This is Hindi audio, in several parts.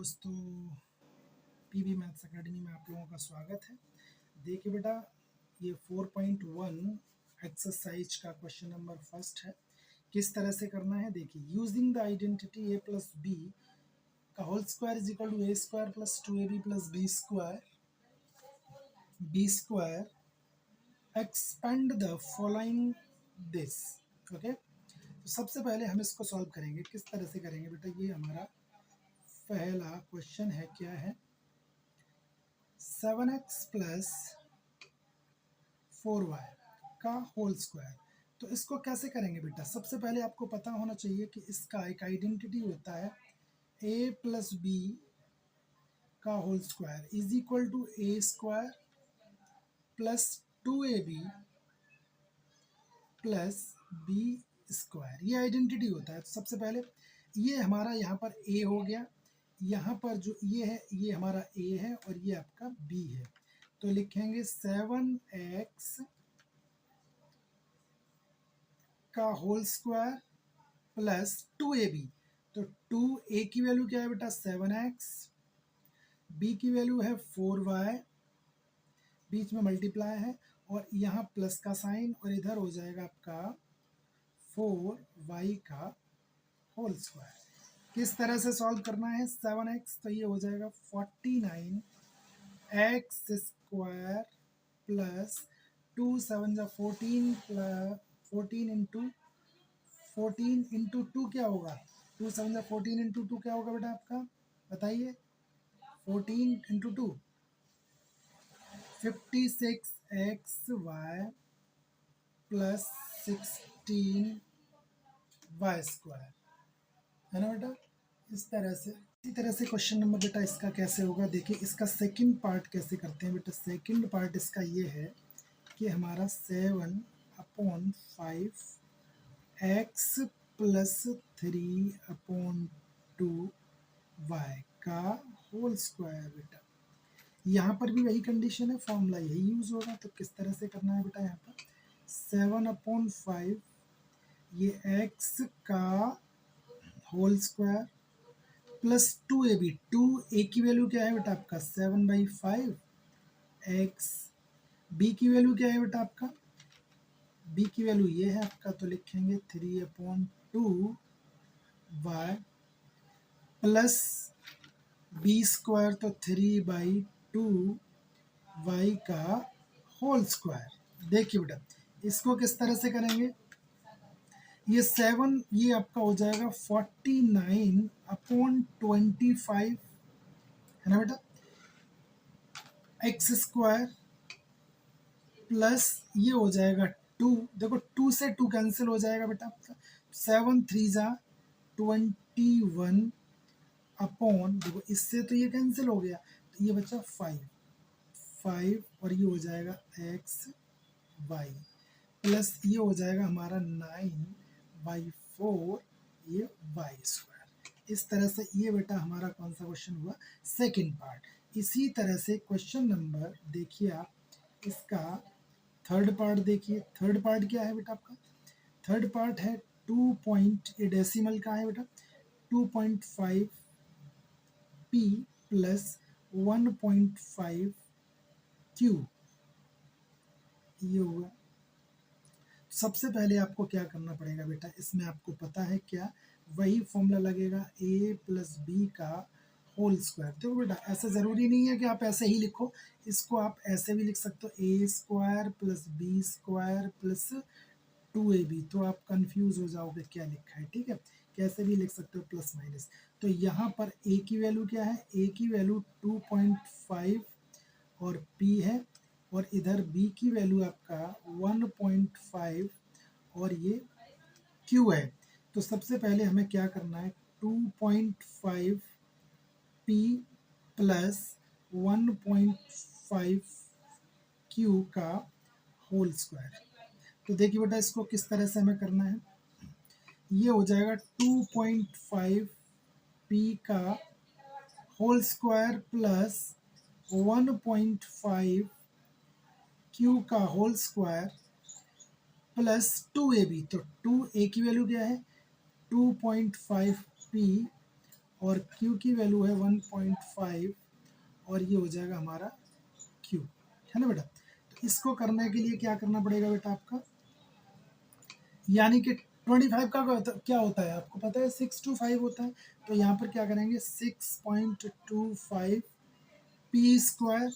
दोस्तों, पीवी मैथ्स एकेडमी में आप लोगों का स्वागत है। देखिए बेटा, ये 4.1 एक्सरसाइज का क्वेश्चन नंबर फर्स्ट है। किस तरह से करना है देखिए। Using the identity a plus B का whole square is equal to A square plus 2ab plus B square expand the following this. Okay, तो सबसे पहले हम इसको सॉल्व करेंगे। किस तरह से करेंगे बेटा, ये हमारा पहला क्वेश्चन है। क्या है? 7x प्लस 4y का होल स्क्वायर। तो इसको कैसे करेंगे बेटा? सबसे पहले आपको पता होना चाहिए कि इसका एक आइडेंटिटी होता है a प्लस बी का whole square is equal to A square plus 2ab plus B square. ये आइडेंटिटी होता है। तो सबसे पहले ये हमारा यहाँ पर a हो गया, यहाँ पर जो ये है ये हमारा a है और ये आपका b है। तो लिखेंगे 7x का होल स्क्वायर प्लस 2ab। तो 2a की वैल्यू क्या है बेटा? 7x, b की वैल्यू है 4y, बीच में मल्टीप्लाई है और यहाँ प्लस का साइन और इधर हो जाएगा आपका 4y का होल स्क्वायर। किस तरह से सॉल्व करना है? 7x तो ये हो जाएगा 49x स्क्वायर प्लस 2 7 जा 14 प्लस 14 इंटू 2 क्या होगा? 2 7 जा 14 इंटू 2 क्या होगा बेटा आपका? बताइए। 14 into 2 56xy plus 16y square, है ना बेटा? इस तरह से। इसी तरह से क्वेश्चन नंबर बेटा इसका कैसे होगा देखिए। इसका सेकंड पार्ट कैसे करते हैं बेटा? सेकंड पार्ट इसका ये है कि हमारा 7/5 x प्लस 3/2y का होल स्क्वायर बेटा। यहाँ पर भी वही कंडीशन है, फॉर्मूला यही यूज होगा। तो किस तरह से करना है बेटा? यहाँ पर 7/5 ये x का whole square plus 2ab। 2a की वैल्यू क्या है बेटा आपका? 7/5 x। b की वैल्यू क्या है बेटा आपका? b की वैल्यू ये है आपका, तो लिखेंगे 3/2y प्लस b स्क्वायर, तो 3/2y का होल स्क्वायर। देखिए बेटा, इसको किस तरह से करेंगे? ये 7 ये आपका हो जाएगा 49/25, है ना बेटा? एक्स स्क्वायर प्लस ये हो जाएगा 2। देखो 2 से 2 कैंसिल हो जाएगा बेटा आपका। 7 3 जा 21 अपॉन, देखो इससे तो ये कैंसिल हो गया, तो ये बचा 5 और ये हो जाएगा एक्स वाई प्लस ये हो जाएगा हमारा 9/4 ये वाई स्क्वायर। इस तरह से ये बेटा हमारा कौन सा क्वेश्चन हुआ? Second part. इसी तरह से क्वेश्चन नंबर देखिए आप, इसका थर्ड पार्ट देखिए। थर्ड पार्ट क्या है बेटा आपका? थर्ड पार्ट है 2 डेसिमल का है बेटा। 2.5 p प्लस 1.5 q, ये हुआ। सबसे पहले आपको क्या करना पड़ेगा बेटा? इसमें आपको पता है क्या? वही फॉर्मूला लगेगा a प्लस बी का होल स्क्वायर। देखो बेटा, ऐसा ज़रूरी नहीं है कि आप ऐसे ही लिखो, इसको आप ऐसे भी लिख सकते हो, a square plus B square plus 2ab। तो आप कंफ्यूज हो जाओगे क्या लिखा है, ठीक है? कैसे भी लिख सकते हो, प्लस माइनस। तो यहाँ पर a की वैल्यू क्या है? a की वैल्यू 2.5 और p है, और इधर b की वैल्यू आपका 1.5 और ये q है। तो सबसे पहले हमें क्या करना है? 2.5 p प्लस 1.5 q का होल स्क्वायर। तो देखिए बेटा, इसको किस तरह से हमें करना है। ये हो जाएगा 2.5 p का होल स्क्वायर प्लस 1.5 q का होल स्क्वायर प्लस 2ab। तो 2a की वैल्यू क्या है? 2.5 p और Q की वैल्यू है 1.5 और ये हो जाएगा हमारा Q, है ना बेटा। तो इसको करने के लिए क्या करना पड़ेगा बेटा आपका, यानी कि 25 का क्या होता है आपको पता है, 625 होता है। तो यहाँ पर क्या करेंगे 6.25 पी स्क्वायर,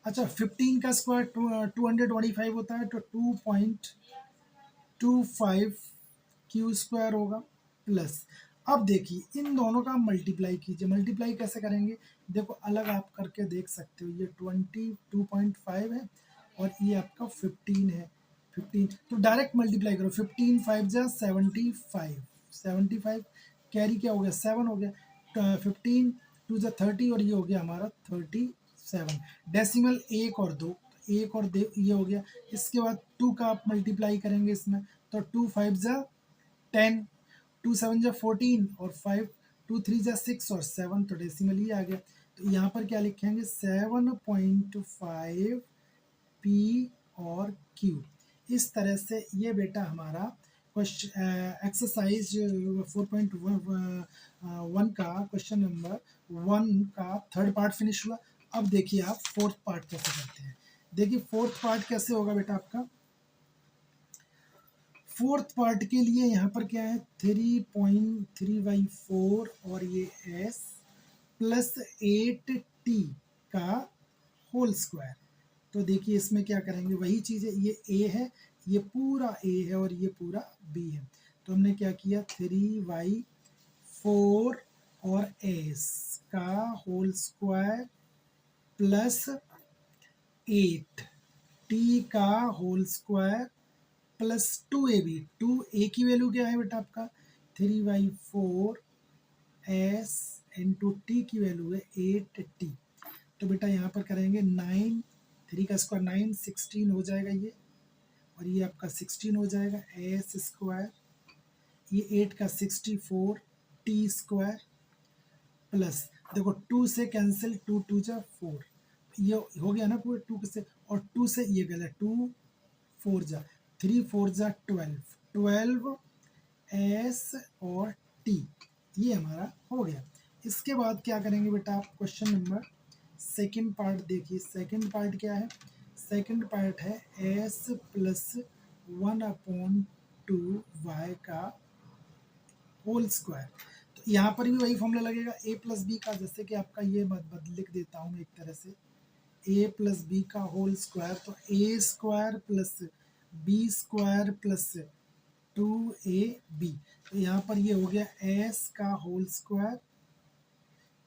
अच्छा 15 का स्क्वायर 225 होता है, तो 2.25 क्यू स्क्वायर होगा प्लस, अब देखिए इन दोनों का मल्टीप्लाई कीजिए। मल्टीप्लाई कैसे करेंगे, देखो अलग आप करके देख सकते हो, ये 22.5 है और ये आपका 15 है, 15 तो डायरेक्ट मल्टीप्लाई करो, 15 5 जा 75, 75 कैरी क्या हो गया 7 हो गया, 15 2 जा 30 और ये हो गया हमारा 37, डेसिमल एक और दो, एक और दे ये हो गया। इसके बाद 2 का आप मल्टीप्लाई करेंगे इसमें, तो 2 5 जा 10, 2 7 जा 14 और 5 2 3 जा 6 और 7, तो डेसिमल ही आ गया। तो यहाँ पर क्या लिखेंगे 7.5 पी और क्यू। इस तरह से ये बेटा हमारा क्वेश्चन एक्सरसाइज 4.1 का क्वेश्चन नंबर 1 का थर्ड पार्ट फिनिश हुआ। अब देखिए आप फोर्थ पार्ट कैसे करते हैं। देखिए फोर्थ पार्ट कैसे होगा बेटा आपका, फोर्थ पार्ट के लिए यहाँ पर क्या है 3.3/4 और ये s प्लस 8t का होल स्क्वायर। तो देखिए इसमें क्या करेंगे, वही चीज़ है, ये a है, ये पूरा a है और ये पूरा b है। तो हमने क्या किया 3/4 और s का होल स्क्वायर प्लस 8t का whole square plus 2ab, 2a की वैल्यू क्या है बेटा आपका 3/4 s इंटू टी की वैल्यू है 8t। तो बेटा यहाँ पर करेंगे 9, 3 का स्क्वायर 9, 16 हो जाएगा ये, और ये आपका 16 हो जाएगा एस स्क्वायर, ये 8 का 64 टी स्क्वायर प्लस, देखो 2 से कैंसिल, 2 2 जा 4, ये हो गया ना पूरे 2 से, और 2 से ये गया 2 4 जा 3 4 जा 12, 12 एस और टी, ये हमारा हो गया। इसके बाद क्या करेंगे बेटा आप, क्वेश्चन नंबर सेकंड पार्ट देखिए। सेकंड पार्ट क्या है, सेकंड पार्ट है एस प्लस 1/2 वाई का होल स्क्वायर। तो यहाँ पर भी वही फॉर्मूला लगेगा a प्लस बी का, जैसे कि आपका ये लिख देता हूँ एक तरह से, a प्लस बी का होल स्क्वायर, तो a square plus B square plus 2ab। तो यहाँ पर ये हो गया s का होल स्क्वायर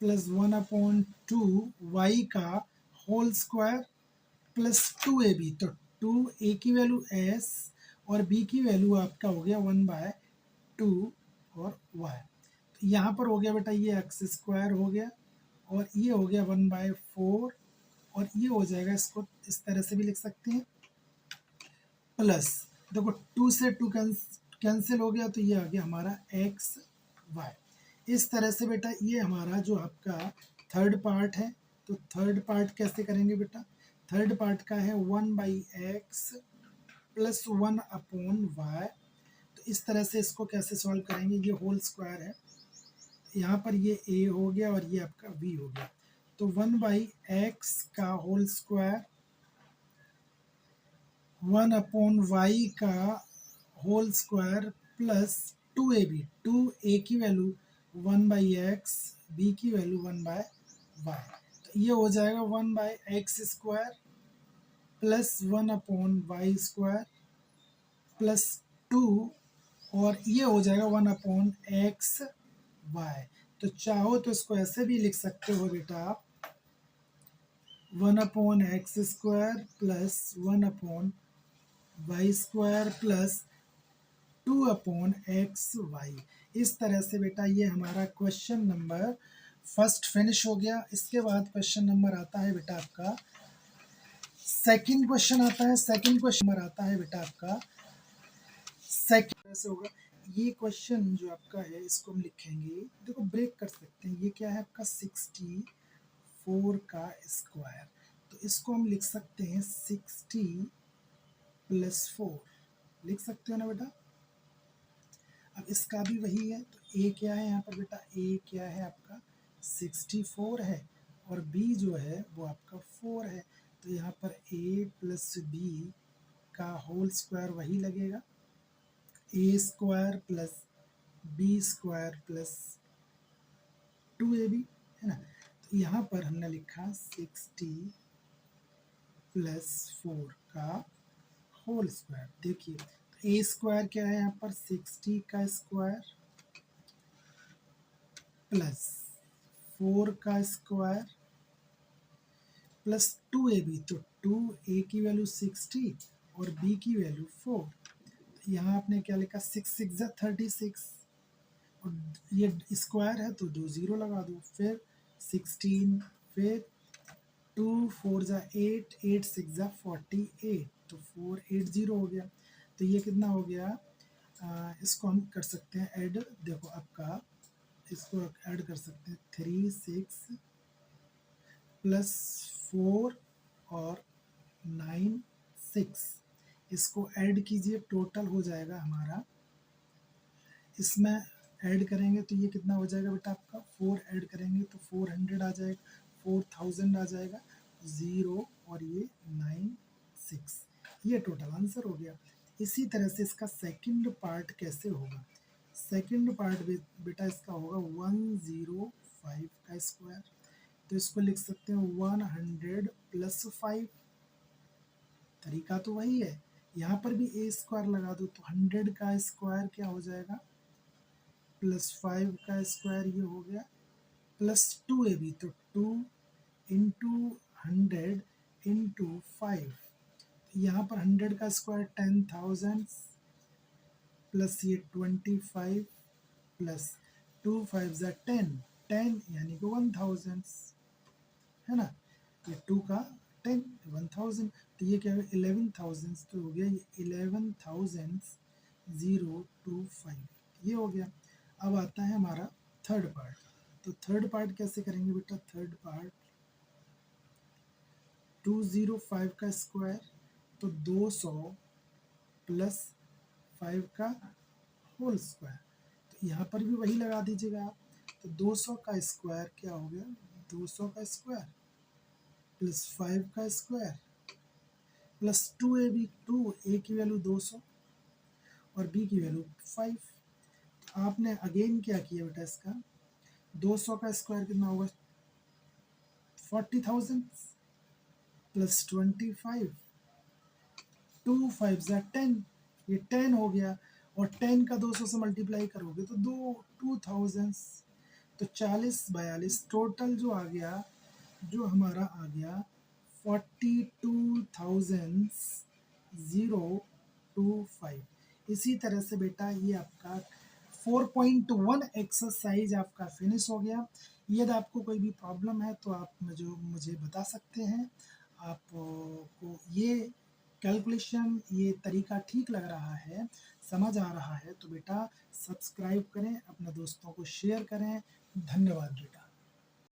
प्लस 1/2 y का होल स्क्वायर प्लस 2ab। तो 2a की वैल्यू s और b की वैल्यू आपका हो गया 1/2 और y। तो यहाँ पर हो गया बेटा ये एक्स स्क्वायर हो गया और ये हो गया 1/4 और ये हो जाएगा, इसको इस तरह से भी लिख सकते हैं, प्लस देखो 2 से 2 कैंसिल हो गया, तो ये आ गया हमारा एक्स वाई। इस तरह से बेटा ये हमारा जो आपका थर्ड पार्ट है, तो थर्ड पार्ट कैसे करेंगे बेटा, थर्ड पार्ट का है 1/x प्लस 1/y। तो इस तरह से इसको कैसे सॉल्व करेंगे, ये होल स्क्वायर है, यहाँ पर ये a हो गया और ये आपका v हो गया। तो 1/x का होल स्क्वायर 1/y का whole square plus 2ab, 2a की वैल्यू 1/x, b की वैल्यू 1/y। तो ये हो जाएगा 1/x square plus 1/y square plus 2 और ये हो जाएगा 1/x y। तो चाहो तो इसको ऐसे भी लिख सकते हो बेटा आप, 1/x square plus 1/y square plus 2/xy। इस तरह से बेटा ये हमारा क्वेश्चन नंबर फर्स्ट फिनिश हो गया। इसके बाद क्वेश्चन नंबर आता है बेटा आपका सेकंड क्वेश्चन आता है, सेकंड क्वेश्चन नंबर आता है बेटा आपका सेकंड से होगा। ये क्वेश्चन जो आपका है इसको हम लिखेंगे, देखो ब्रेक कर सकते हैं, ये क्या है आपका 64 का स्क्वायर, तो इसको हम लिख सकते हैं 60 + 4, लिख सकते हो ना बेटा। अब इसका भी वही है, तो ए क्या है यहाँ पर बेटा, ए क्या है आपका 64 है, और बी जो है वो आपका 4 है। तो यहाँ पर ए प्लस बी का होल स्क्वायर वही लगेगा, A square plus B square plus 2ab, है ना। तो यहाँ पर हमने लिखा 60 प्लस 4 का होल स्क्वायर। देखिए ए स्क्वायर क्या है यहाँ पर 60 का स्क्वायर प्लस 4 का स्क्वायर प्लस 2ab। तो 2a की वैल्यू 60 और b की वैल्यू 4। तो यहाँ आपने क्या लिखा 6 6 36, और ये स्क्वायर है तो 2 जीरो लगा दो, फिर 16, फिर 2 4 8, 8 6 48, तो 480 हो गया। तो ये कितना हो गया, इसको हम कर सकते हैं ऐड। देखो आपका इसको ऐड कर सकते हैं, 3 6 प्लस 4 और 9 6, इसको ऐड कीजिए, टोटल हो जाएगा हमारा। इसमें ऐड करेंगे तो ये कितना हो जाएगा बेटा आपका, 4 ऐड करेंगे तो 400 आ जाएगा, 4000 आ जाएगा, 0 और ये 9 6, ये टोटल आंसर हो गया। इसी तरह से इसका सेकंड पार्ट कैसे होगा, सेकंड पार्ट बेटा इसका होगा 105 का स्क्वायर। तो इसको लिख सकते हैं 100 प्लस 5, तरीका तो वही है, यहाँ पर भी ए स्क्वायर लगा दो, तो 100 का स्क्वायर क्या हो जाएगा प्लस 5 का स्क्वायर, ये हो गया प्लस 2ab। तो 2 इंटू 100 इंटू 5, यहाँ पर 100 का स्क्वायर 10,000 प्लस ये 25 प्लस 2 5 10, 10 यानी कि 1000, है ना। ये 2 का 10 1000, तो ये क्या है 11,000, तो हो गया ये 11,025, ये हो गया। अब आता है हमारा थर्ड पार्ट। तो थर्ड पार्ट कैसे करेंगे बेटा, थर्ड पार्ट 205 का स्क्वायर, तो 200 प्लस 5 का होल स्क्वायर, तो यहाँ पर भी वही लगा दीजिएगा आप। तो 200 का स्क्वायर क्या हो गया, 200 का स्क्वायर प्लस 5 का स्क्वायर प्लस 2ab, 2a की वैल्यू 200 और b की वैल्यू 5। तो आपने अगेन क्या किया बेटा, इसका 200 का स्क्वायर कितना होगा 40,000 प्लस 25, 2 5 10, ये 10 हो गया, और 10 का 200 से मल्टीप्लाई करोगे तो 2000, तो 40 42, टोटल जो आ गया, जो हमारा आ गया 42,025। इसी तरह से बेटा ये आपका 4.1 एक्सरसाइज आपका फिनिश हो गया। यदि आपको कोई भी प्रॉब्लम है तो आप मुझे बता सकते हैं। आपको ये कैलकुलेशन, ये तरीका ठीक लग रहा है, समझ आ रहा है, तो बेटा सब्सक्राइब करें, अपने दोस्तों को शेयर करें। धन्यवाद बेटा।